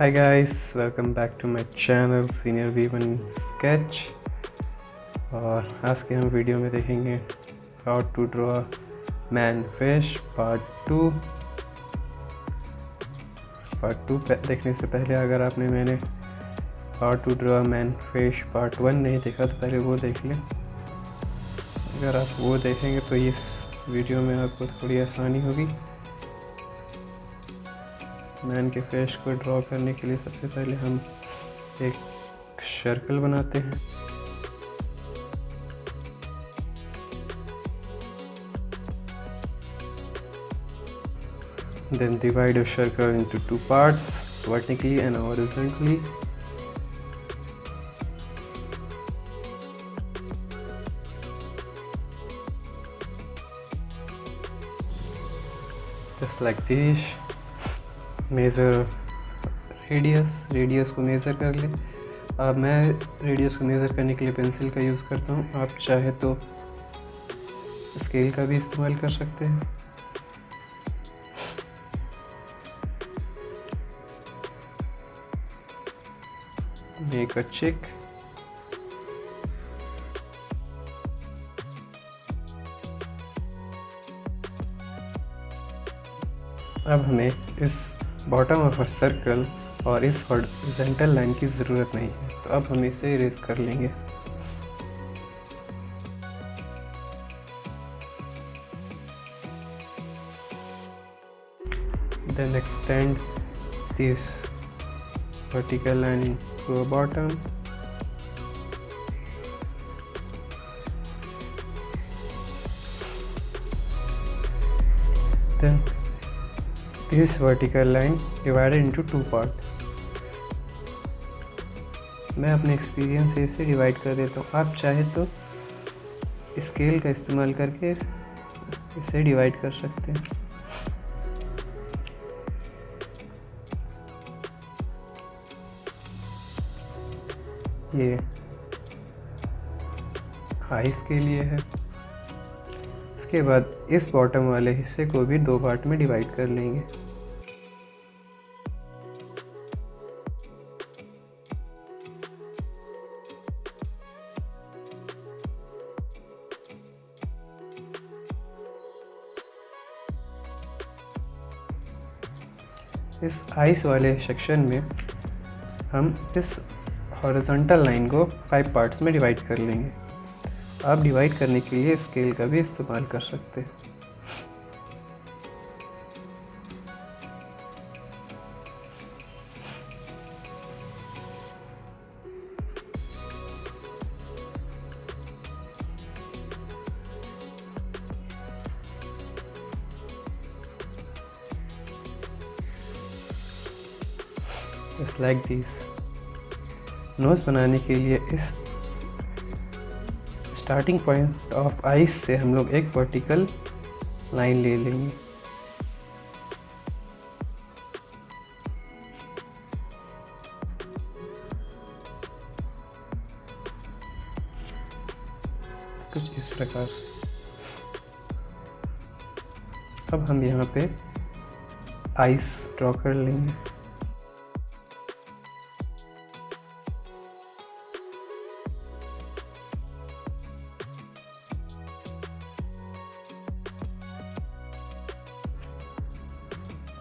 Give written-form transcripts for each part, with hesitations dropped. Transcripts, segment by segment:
Hi guys, welcome back to my channel Senior V1 Sketch। और आज के हम वीडियो में देखेंगे how to draw man fish part two देखने से पहले अगर आपने मैंने how to draw man fish part 1 नहीं देखा तो पहले वो देख लें। अगर आप वो देखेंगे तो इस वीडियो में आपको थोड़ी आसानी होगी। मैन के फिश को ड्रॉ करने के लिए सबसे पहले हम एक सर्कल बनाते हैं। Then divide your circle into two parts, vertically and horizontally. Just like this. Measure radius को मेज़र कर ले। अब मैं रेडियस को मेज़र करने के लिए पेंसिल का यूज़ करता हूँ। आप चाहे तो स्केल का भी इस्तेमाल कर सकते हैं। Make a check. अब हमें इस बॉटम ऑफ अ सर्कल और इस हॉरिजॉन्टल लाइन की ज़रूरत नहीं है, तो अब हम इसे इरेज कर लेंगे। Then extend this vertical line to a bottom. Then this vertical line divided into two part। मैं अपने एक्सपीरियंस से इसे डिवाइड कर देता हूँ। आप चाहे तो स्केल का इस्तेमाल करके इसे डिवाइड कर सकते हैं। ये आइस के लिए है। इसके बाद इस बॉटम वाले हिस्से को भी दो पार्ट में डिवाइड कर लेंगे। इस आइस वाले सेक्शन में हम इस हॉरिजॉन्टल लाइन को 5 पार्ट्स में डिवाइड कर लेंगे। आप डिवाइड करने के लिए स्केल का भी इस्तेमाल कर सकते हैं। Just like this। नोज बनाने के लिए इस स्टार्टिंग पॉइंट ऑफ आइस से हम लोग एक वर्टिकल लाइन ले लेंगे। कुछ इस प्रकार से। अब हम यहाँ पे आइस ड्रॉ कर लेंगे।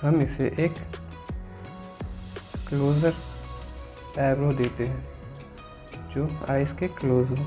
हम इसे एक क्लोजर एरो देते हैं जो आइस के क्लोज हो।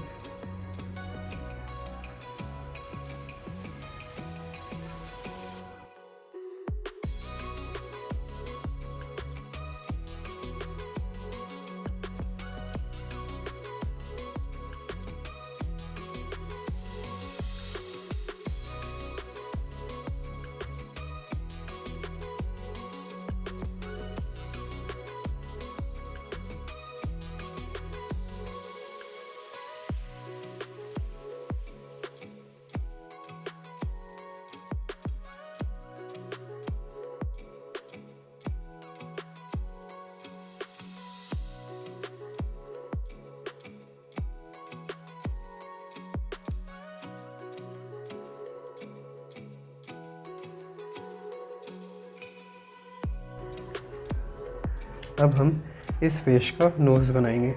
अब हम इस फेस का नोज़ बनाएंगे।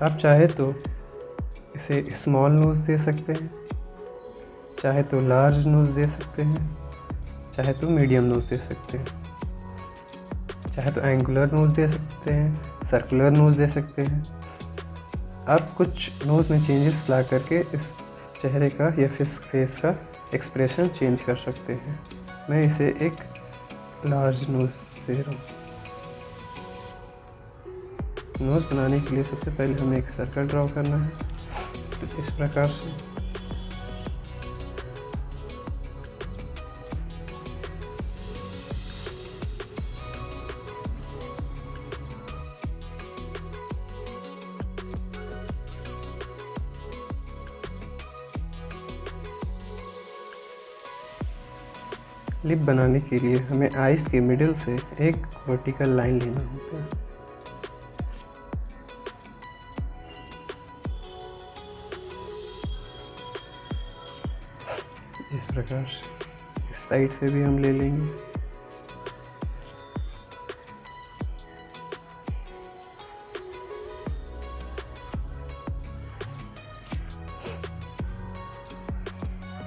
आप चाहे तो इसे स्मॉल नोज़ दे सकते हैं, चाहे तो लार्ज नोज़ दे सकते हैं, चाहे तो मीडियम नोज़ दे सकते हैं, चाहे तो एंगुलर नोज़ दे सकते हैं, सर्कुलर नोज़ दे सकते हैं। आप कुछ नोज़ में चेंजेस ला करके इस चेहरे का या फेस का एक्सप्रेशन चेंज कर सकते हैं। मैं इसे एक लार्ज नोज़ दे रहा हूँ। नोज़ बनाने के लिए सबसे पहले हमें एक सर्कल ड्रॉ करना है, तो इस प्रकार से। लिप बनाने के लिए हमें आइज़ के मिडिल से एक वर्टिकल लाइन लेना होता है। इस प्रकार से इस साइड से भी हम ले लेंगे।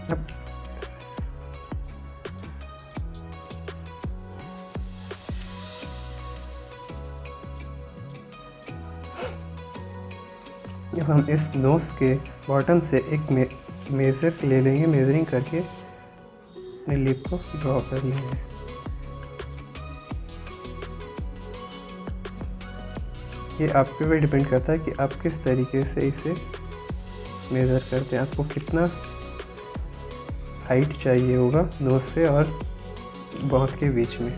अब हम इस नोज़ के बॉटम से एक मेज़र ले लेंगे, मेजरिंग करके अपने लिप को ड्रॉ कर लेंगे। ये आप पे भी डिपेंड करता है कि आप किस तरीके से इसे मेज़र करते हैं। आपको कितना हाइट चाहिए होगा नोज़ से और माउथ के बीच में।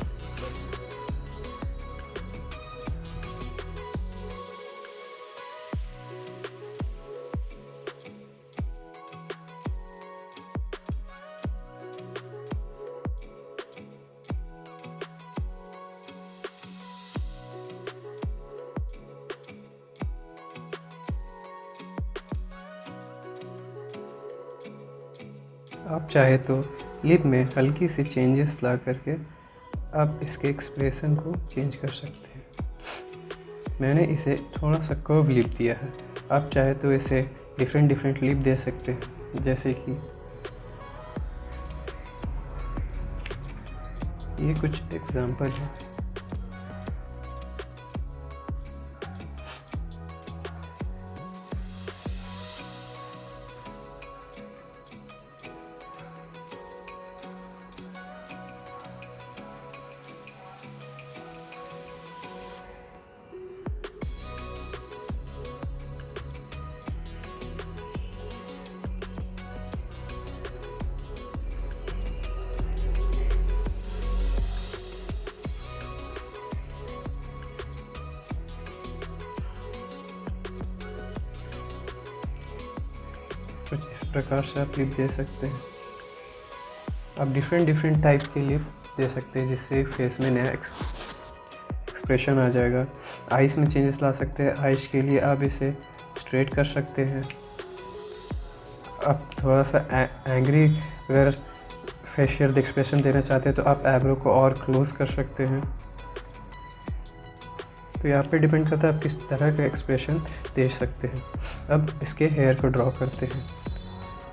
आप चाहे तो लिप में हल्की सी चेंजेस ला करके आप इसके एक्सप्रेशन को चेंज कर सकते हैं। मैंने इसे थोड़ा सा कर्व लिप दिया है। आप चाहे तो इसे डिफरेंट लिप दे सकते हैं, जैसे कि ये कुछ एग्जांपल है। कुछ इस प्रकार से आप लिप दे सकते हैं। आप डिफरेंट टाइप के लिप दे सकते हैं, जिससे फेस में नया एक्सप्रेशन आ जाएगा। आइज़ में चेंजेस ला सकते हैं। आइज़ के लिए आप इसे स्ट्रेट कर सकते हैं। आप थोड़ा सा एंग्री अगर फेशियल एक्सप्रेशन देना चाहते हैं तो आप आईब्रो को और क्लोज कर सकते हैं। तो यहाँ पे डिपेंड करता है आप किस तरह का एक्सप्रेशन दे सकते हैं। अब इसके हेयर को ड्रॉ करते हैं।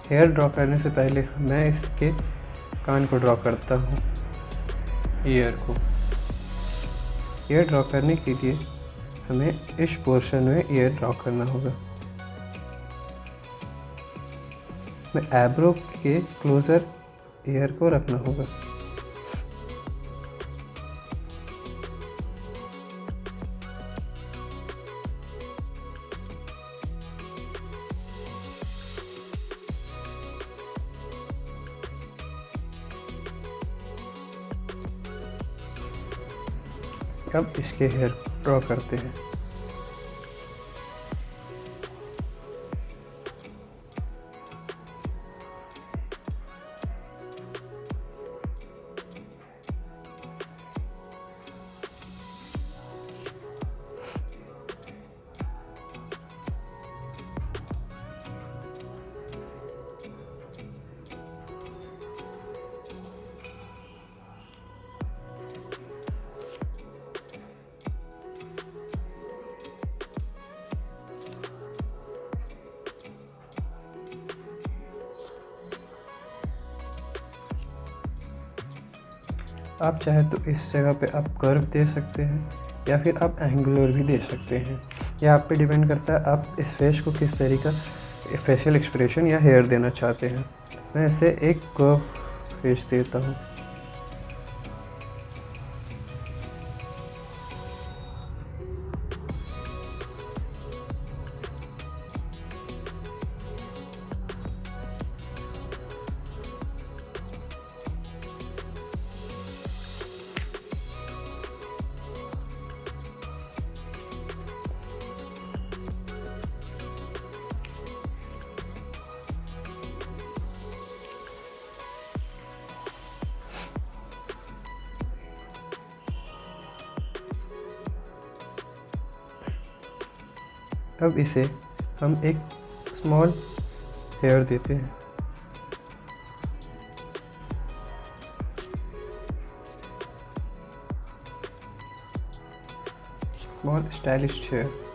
हेयर ड्रॉ करने से पहले मैं इसके कान को ड्रॉ करता हूँ, ईयर को। ईयर ड्रॉ करने के लिए हमें इस पोर्शन में ईयर ड्रॉ करना होगा। मैं आईब्रो के क्लोज़र ईयर को रखना होगा। अब इसके हेयर ड्रॉ करते हैं। आप चाहे तो इस जगह पे आप कर्व दे सकते हैं या फिर आप एंगुलर भी दे सकते हैं। यह आप पे डिपेंड करता है आप इस फेस को किस तरीका फेशियल एक्सप्रेशन या हेयर देना चाहते हैं। मैं इसे एक कर्व फेस देता हूँ। अब इसे हम एक स्मॉल हेयर देते हैं। Small stylish hair.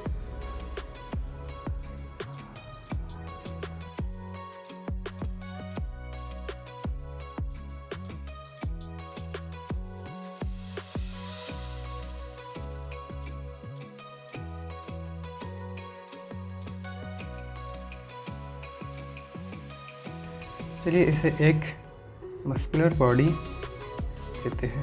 चलिए इसे एक मस्कुलर बॉडी देते हैं।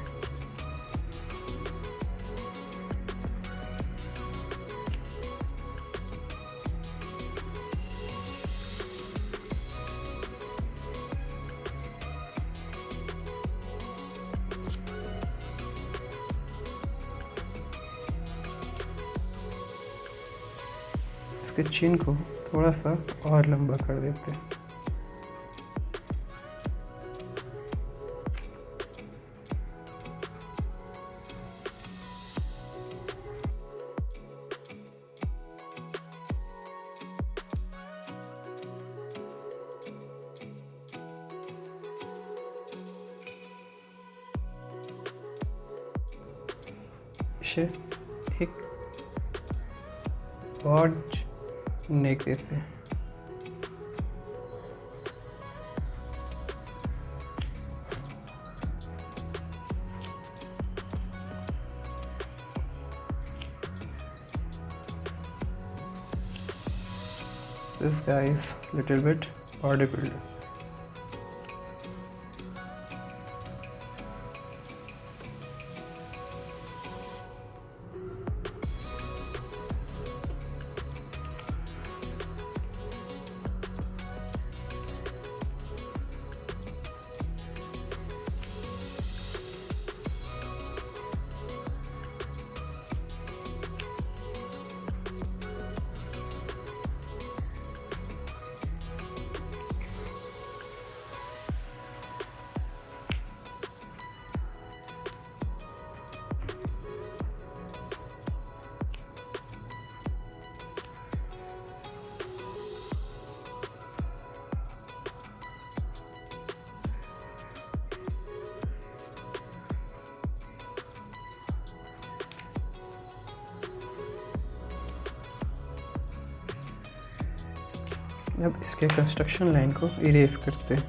इसके चिन को थोड़ा सा और लंबा कर देते हैं। इसे एक ब्रॉड नेक देते हैं। This guy is little bit bodybuilder. अब इसके कंस्ट्रक्शन लाइन को इरेज करते हैं।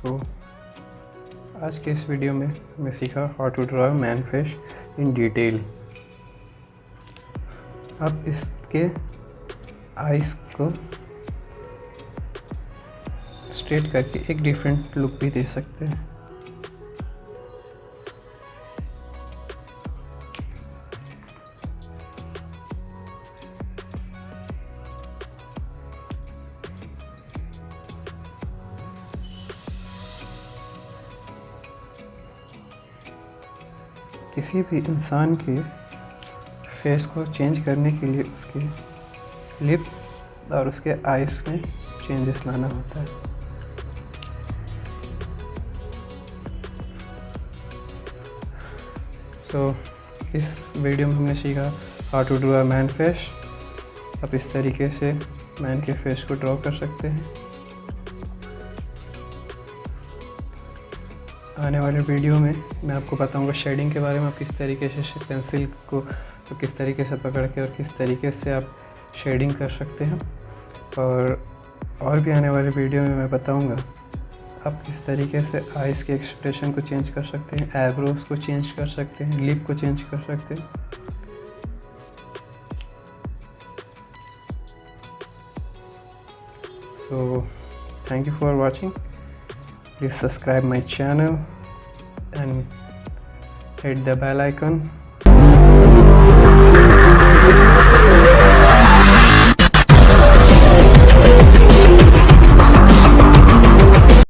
तो आज के इस वीडियो में मैं सीखा how to draw man fish in detail. आप इसके आइस को स्ट्रेट करके एक डिफरेंट लुक भी दे सकते हैं। किसी भी इंसान के फेस को चेंज करने के लिए उसके लिप और उसके आइज़ में चेंजेस लाना होता है। इस वीडियो में हमने सीखा how to draw a man face. आप इस तरीके से मैन के फेस को ड्रॉ कर सकते हैं। आने वाले वीडियो में मैं आपको बताऊंगा शेडिंग के बारे में, आप किस तरीके से पेंसिल को तो किस तरीके से पकड़ के और किस तरीके से आप शेडिंग कर सकते हैं। और भी आने वाले वीडियो में मैं बताऊंगा आप किस तरीके से आइज़ के एक्सप्रेशन को चेंज कर सकते हैं, आईब्रोज को चेंज कर सकते हैं, लिप को चेंज कर सकते हैं। So thank you for watching. Please subscribe my channel and hit the bell icon